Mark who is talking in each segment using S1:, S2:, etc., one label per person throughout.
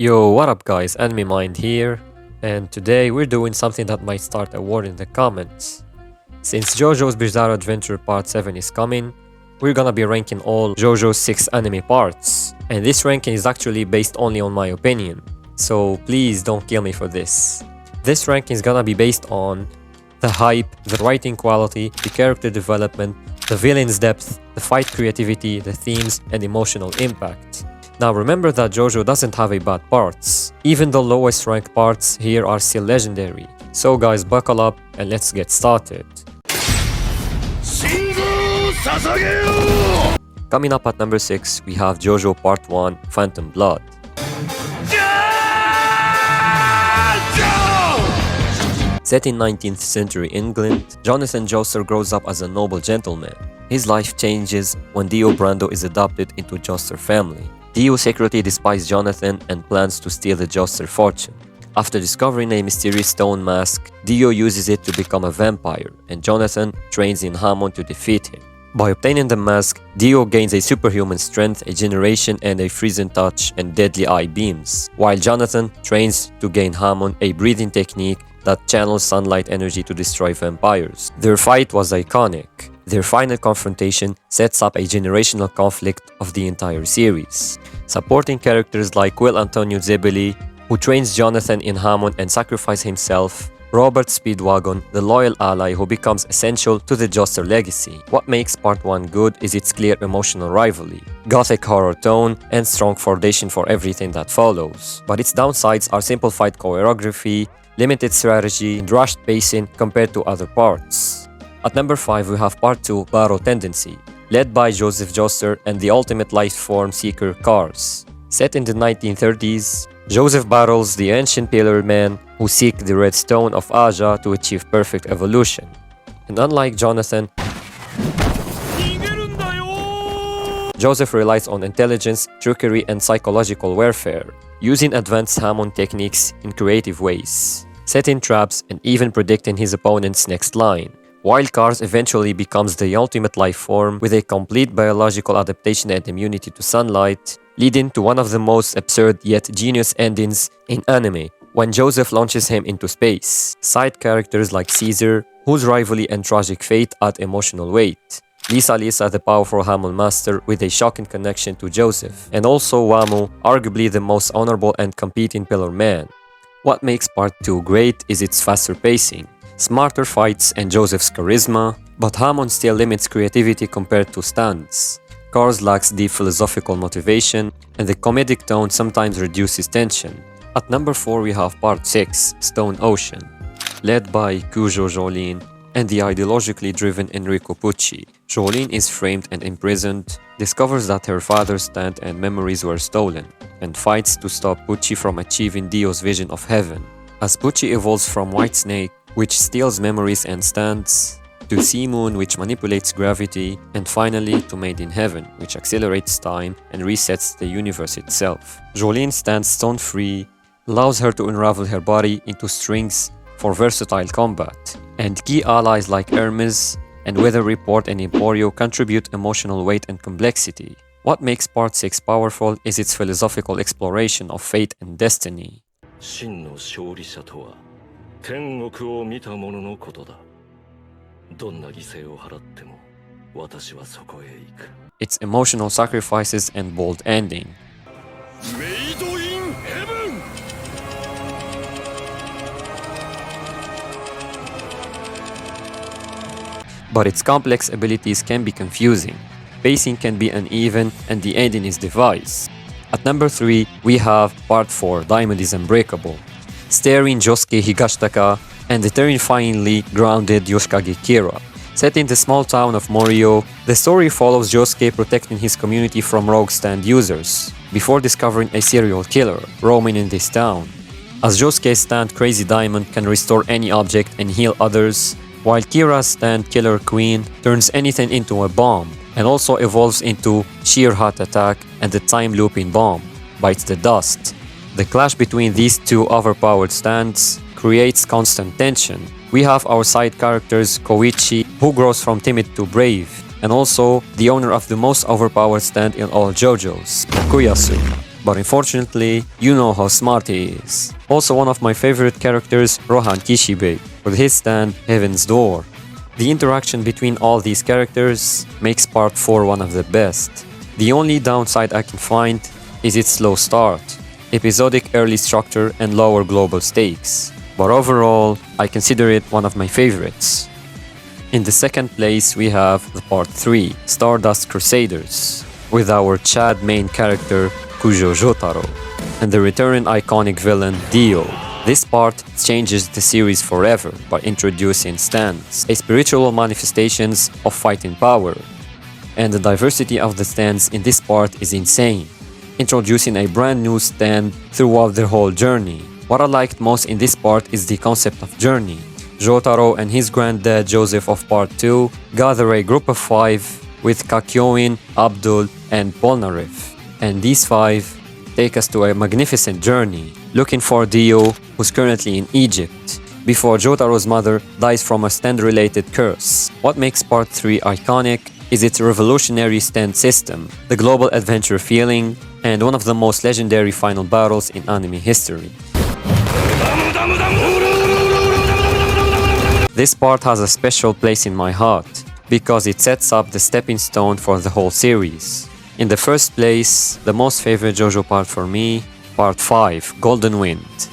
S1: Yo, what up guys, Anime Mind here, and today we're doing something that might start a war in the comments. Since JoJo's Bizarre Adventure Part 7 is coming, we're gonna be ranking all JoJo's 6 anime parts, and this ranking is actually based only on my opinion, so please don't kill me for this. This ranking is gonna be based on the hype, the writing quality, the character development, the villain's depth, the fight creativity, the themes, and emotional impact. Now remember that JoJo doesn't have a bad parts. Even the lowest ranked parts here are still legendary. So guys, buckle up and let's get started. Coming up at number 6, we have JoJo Part 1 Phantom Blood. Set in 19th century England, Jonathan Joestar grows up as a noble gentleman. His life changes when Dio Brando is adopted into Joestar family. Dio secretly despises Jonathan and plans to steal the Joestar fortune. After discovering a mysterious stone mask, Dio uses it to become a vampire, and Jonathan trains in Hamon to defeat him. By obtaining the mask, Dio gains a superhuman strength, a generation, and a freezing touch and deadly eye beams, while Jonathan trains to gain Hamon, a breathing technique that channels sunlight energy to destroy vampires. Their fight was iconic. Their final confrontation sets up a generational conflict of the entire series. Supporting characters like Will Antonio Zebeli, who trains Jonathan in Hamon and sacrifices himself, Robert Speedwagon, the loyal ally who becomes essential to the Joestar legacy. What makes Part 1 good is its clear emotional rivalry, gothic horror tone, and strong foundation for everything that follows. But its downsides are simplified choreography, limited strategy, and rushed pacing compared to other parts. At number 5, we have Part 2, Battle Tendency, led by Joseph Joestar and the ultimate life form seeker Cars. Set in the 1930s, Joseph battles the ancient Pillar Men who seek the Red Stone of Aja to achieve perfect evolution. And unlike Jonathan, Joseph relies on intelligence, trickery, and psychological warfare, using advanced Hamon techniques in creative ways, setting traps and even predicting his opponent's next line. While Cars eventually becomes the ultimate life form with a complete biological adaptation and immunity to sunlight, leading to one of the most absurd yet genius endings in anime, when Joseph launches him into space. Side characters like Caesar, whose rivalry and tragic fate add emotional weight. Lisa, the powerful Hamon master with a shocking connection to Joseph, and also Wamo, arguably the most honorable and competing Pillar Man. What makes Part 2 great is its faster pacing, smarter fights, and Joseph's charisma, but Hamon still limits creativity compared to Stan's. Cars lacks deep philosophical motivation, and the comedic tone sometimes reduces tension. At number 4, we have Part 6, Stone Ocean, led by Kujo Jolene and the ideologically driven Enrico Pucci. Jolene is framed and imprisoned, discovers that her father's stand and memories were stolen, and fights to stop Pucci from achieving Dio's vision of heaven. As Pucci evolves from White Snake, which steals memories and stands, to Sea Moon, which manipulates gravity, and finally to Made in Heaven, which accelerates time and resets the universe itself. Jolene stands stone-free, allows her to unravel her body into strings for versatile combat, and key allies like Hermes and Weather Report and Emporio contribute emotional weight and complexity. What makes Part 6 powerful is its philosophical exploration of fate and destiny. Its emotional sacrifices and bold ending. But its complex abilities can be confusing, pacing can be uneven, and the ending is devised. At number 3, we have Part 4, Diamond is Unbreakable, starring Josuke Higashitaka and the terrifyingly grounded Yoshikage Kira. Set in the small town of Morio, the story follows Josuke protecting his community from rogue stand users, before discovering a serial killer roaming in this town. As Josuke's stand Crazy Diamond can restore any object and heal others, while Kira's stand Killer Queen turns anything into a bomb, and also evolves into Sheer Heart Attack and the Time Looping Bomb, bites the dust. The clash between these two overpowered stands creates constant tension. We have our side characters Koichi, who grows from timid to brave, and also the owner of the most overpowered stand in all JoJo's, Takuyasu. but unfortunately, you know how smart he is. Also one of my favorite characters, Rohan Kishibe, with his stand Heaven's Door. The interaction between all these characters makes part 4 one of the best. The only downside I can find is its slow start, episodic early structure and lower global stakes. But overall, I consider it one of my favorites. In the second place we have the part 3, Stardust Crusaders, with our Chad main character Kujo Jotaro, and the returning iconic villain Dio. This part changes the series forever by introducing stands, a spiritual manifestations of fighting power, and the diversity of the stands in this part is insane, introducing a brand new stand throughout the whole journey. What I liked most in this part is the concept of journey. Jotaro and his granddad Joseph of part 2 gather a group of 5 with Kakyoin, Abdul and Polnareff, and these 5 take us to a magnificent journey, looking for Dio, who's currently in Egypt, before Jotaro's mother dies from a stand-related curse. What makes part 3 iconic is its revolutionary stand system, the global adventure feeling, and one of the most legendary final battles in anime history. This part has a special place in my heart, because it sets up the stepping stone for the whole series. In the first place, the most favorite JoJo part for me, part 5, Golden Wind.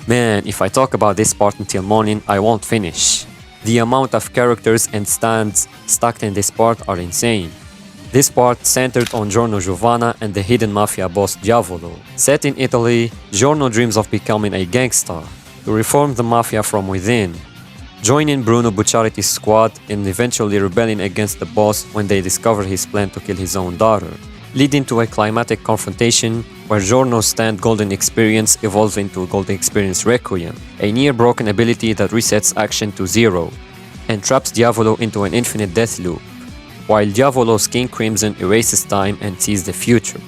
S1: Man, if I talk about this part until morning, I won't finish. The amount of characters and stands stacked in this part are insane. This part centered on Giorno Giovanna and the hidden mafia boss Diavolo. Set in Italy, Giorno dreams of becoming a gangster, to reform the mafia from within, joining Bruno Bucciarati's squad and eventually rebelling against the boss when they discover his plan to kill his own daughter, leading to a climatic confrontation where Giorno's stand Golden Experience evolves into Golden Experience Requiem, a near-broken ability that resets action to 0, and traps Diavolo into an infinite death loop, while Diavolo's King Crimson erases time and sees the future.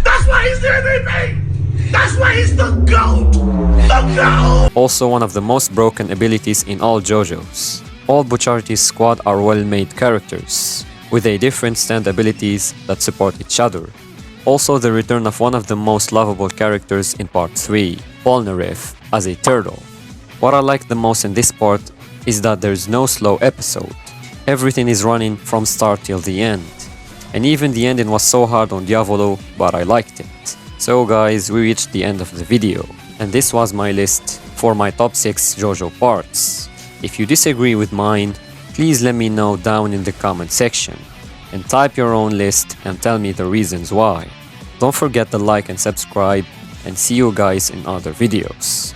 S2: That's why he's the MVP! That's why he's the GOAT! The GOAT!
S1: Also one of the most broken abilities in all JoJo's. All Bucciarati's squad are well-made characters, with a different stand abilities that support each other. Also the return of one of the most lovable characters in part 3, Polnareff, as a turtle. What I like the most in this part is that there's no slow episode. Everything is running from start till the end. And even the ending was so hard on Diavolo, but I liked it. So guys, we reached the end of the video, and this was my list for my top 6 JoJo parts. If you disagree with mine, please let me know down in the comment section, and type your own list and tell me the reasons why. Don't forget to like and subscribe, and see you guys in other videos.